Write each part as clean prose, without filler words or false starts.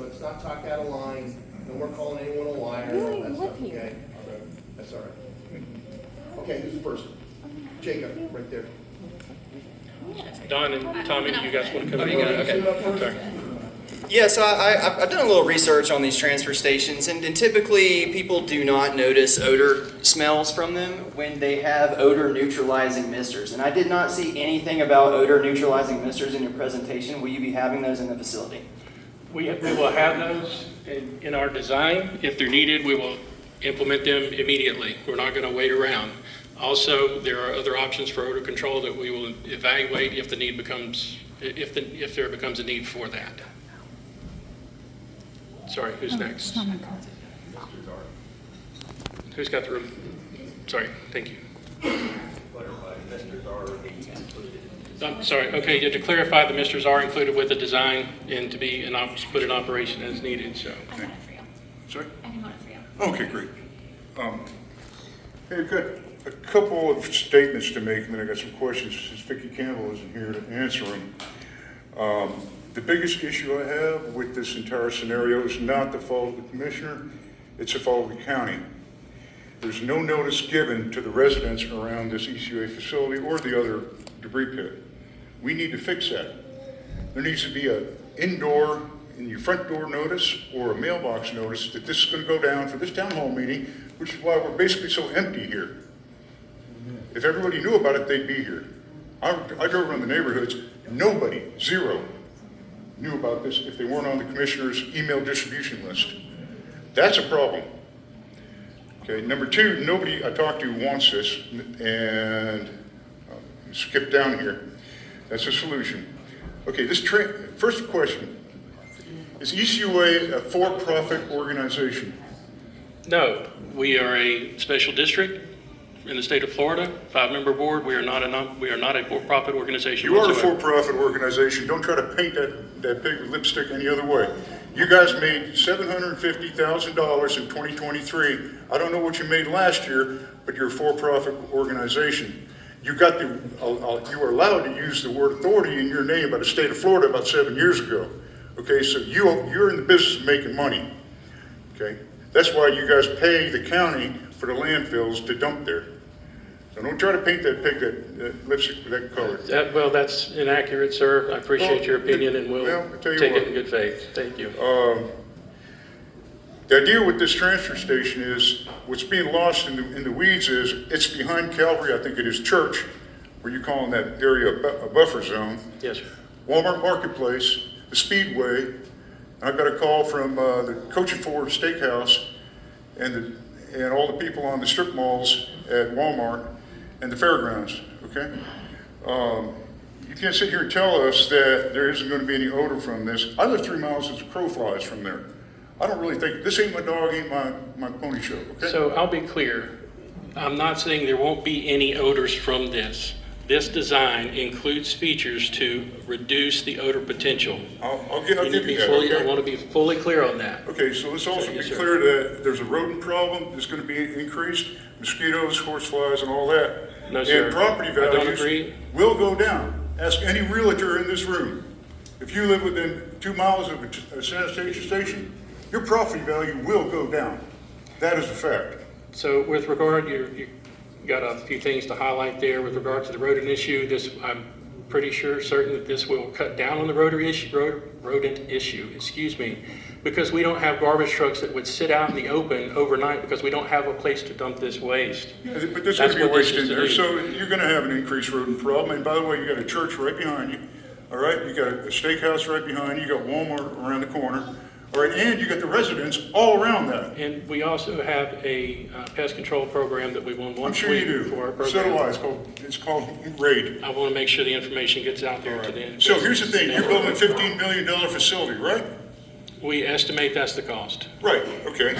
let's not talk out of line, no more calling anyone a liar and all that stuff, okay? That's all right. Okay, who's the first? Jacob, right there. Don and Tommy, you guys want to come in? Okay. Sorry. Yeah, so I've done a little research on these transfer stations, and typically people do not notice odor smells from them when they have odor neutralizing misters. And I did not see anything about odor neutralizing misters in your presentation. Will you be having those in the facility? We will have those in our design. If they're needed, we will implement them immediately. We're not going to wait around. Also, there are other options for odor control that we will evaluate if the need becomes, if there becomes a need for that. Sorry, who's next? Who's got the room? Sorry, thank you. I'm sorry, okay, to clarify, the misters are included with the design and to be put in operation as needed, so. I got it for you. Sorry? I can hold it for you. Okay, great. Hey, I've got a couple of statements to make, and then I got some questions since Vicki Campbell isn't here to answer them. The biggest issue I have with this entire scenario is not the fault of the commissioner, it's the fault of the county. There's no notice given to the residents around this ECUA facility or the other debris pit. We need to fix that. There needs to be an indoor, in your front door notice or a mailbox notice that this is going to go down for this town hall meeting, which is why we're basically so empty here. If everybody knew about it, they'd be here. I drove around the neighborhoods, nobody, zero, knew about this if they weren't on the commissioner's email distribution list. That's a problem. Okay, number two, nobody I talked to wants this, and skip down here. That's a solution. Okay, first question, is ECUA a for-profit organization? No, we are a special district in the state of Florida, 5-member board. We are not a for-profit organization. You are a whatsoever. for-profit organization. Don't try to paint that big lipstick any other way. You guys made $750,000 in 2023. I don't know what you made last year, but you're a for-profit organization. You were allowed to use the word authority in your name by the state of Florida about 7 years ago. Okay, so you're in the business of making money. Okay, that's why you guys pay the county for the landfills to dump there. So don't try to paint that pig that lipstick with that color. Well, that's inaccurate, sir. I appreciate your opinion, and we'll tell you take what. it in good faith. Thank you. The idea with this transfer station is, what's being lost in the weeds is, it's behind Calvary, I think it is Church, where you're calling that area a buffer zone. Yes, sir. Walmart Marketplace, the Speedway, and I got a call from the Coach and Ford Steakhouse and all the people on the strip malls at Walmart and the fairgrounds, okay? You can't sit here and tell us that there isn't going to be any odor from this. I live 3 miles as a crow flies from there. I don't really think, this ain't my dog, ain't my pony show, okay? So I'll be clear. I'm not saying there won't be any odors from this. This design includes features to reduce the odor potential. I'll give you that, okay? I want to be fully clear on that. Okay, so let's also Yes, be sir. clear that there's a rodent problem that's going to be increased, mosquitoes, horseflies, and all that. No, sir. And property I don't values agree. will go down. Ask any realtor in this room. If you live within 2 miles of a sanitation station, your property value will go down. That is a fact. So with regard, you got a few things to highlight there with regard to the rodent issue. I'm pretty certain that this will cut down on the rodent issue, because we don't have garbage trucks that would sit out in the open overnight because we don't have a place to dump this waste. But there's That's going to be what this waste is in to there, do. so you're going to have an increased rodent problem. And by the way, you got a church right behind you, all right? You got a steakhouse right behind you, you got Walmart around the corner, all right? And you got the residents all around that. And we also have a pest control program that we want I'm once sure a you week do. for our program. So do I. It's called RAID. I want to make sure the information gets out there to the. So here's the thing, you're building a $15 million facility, right? We estimate that's the cost. Right, okay.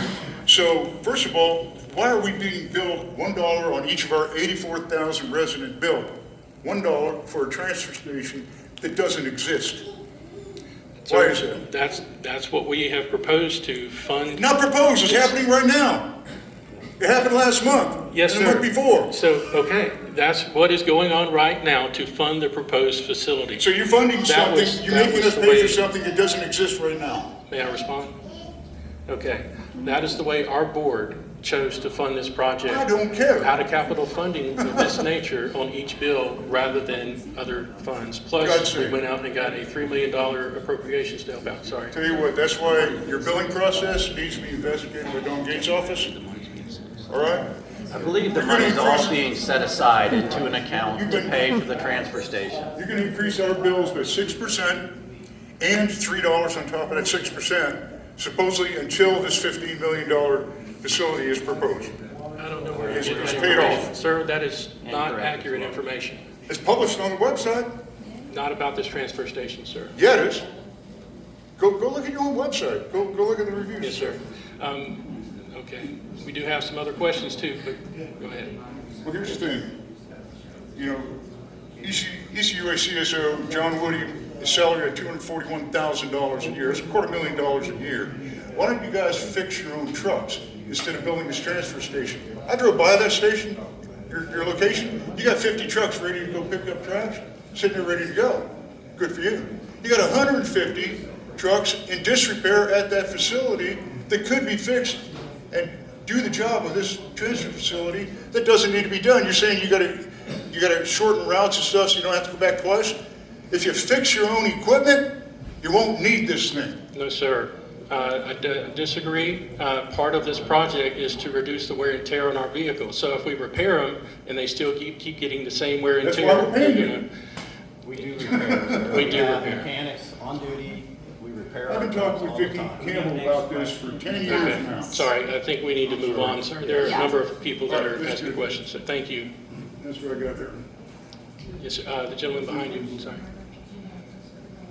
So first of all, why are we being billed $1 on each of our 84,000 resident bill? $1 for a transfer station that doesn't exist. Why is that? That's what we have proposed to fund. Not proposed, it's happening right now. It happened last month. Yes, and sir. the month before. So, okay, that's what is going on right now to fund the proposed facility. So you're funding That something, was- you're that making was us the pay way- for something that doesn't exist right now. May I respond? Okay, that is the way our board chose to fund this project. I don't care. Out of capital funding of this nature on each bill rather than other funds. Plus, we Gotcha. went out and got a $3 million appropriations to help out, sorry. Tell you what, that's why your billing process needs to be investigated by Don Gates' office. All right? I believe the You're gonna money's all increase- being set aside into an account to pay for the transfer station. You're gonna increase our bills by 6% and $3 on top of that 6%, supposedly until this $15 million facility is proposed. I don't know where you're It's- getting it's that paid information. off. Sir, that is not Incorrect. accurate information. It's published on the website. Not about this transfer station, sir. Yeah, it is. Go look at your own website. Go look at the reviews. Yes, sir. Okay, we do have some other questions too, but go ahead. Well, here's the thing. You know, ECUA CSO John Woody is salary at $241,000 a year. It's $250,000 a year. Why don't you guys fix your own trucks instead of building this transfer station? I drove by that station, your location. You got 50 trucks ready to go pick up trash, sitting there ready to go. Good for you. You got 150 trucks in disrepair at that facility that could be fixed and do the job of this transfer facility that doesn't need to be done. You're saying you gotta shorten routes and stuff so you don't have to go back twice? If you fix your own equipment, you won't need this thing. No, sir. I disagree. Part of this project is to reduce the wear and tear on our vehicles. So if we repair them and they still keep getting the same wear and That's tear. why we're paying you you. know, We do repair, sir. We do have repair. Mechanics on duty, we repair I've our been trucks talking all with the Vicki time. Campbell about this for 10 years Okay, now. sorry, I think we need to move on, sir. There are a number of people that are asking questions, so thank you. That's what I got there. Yes, sir. The gentleman behind you, sorry.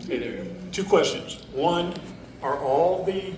Hey there. Two questions. One, are all the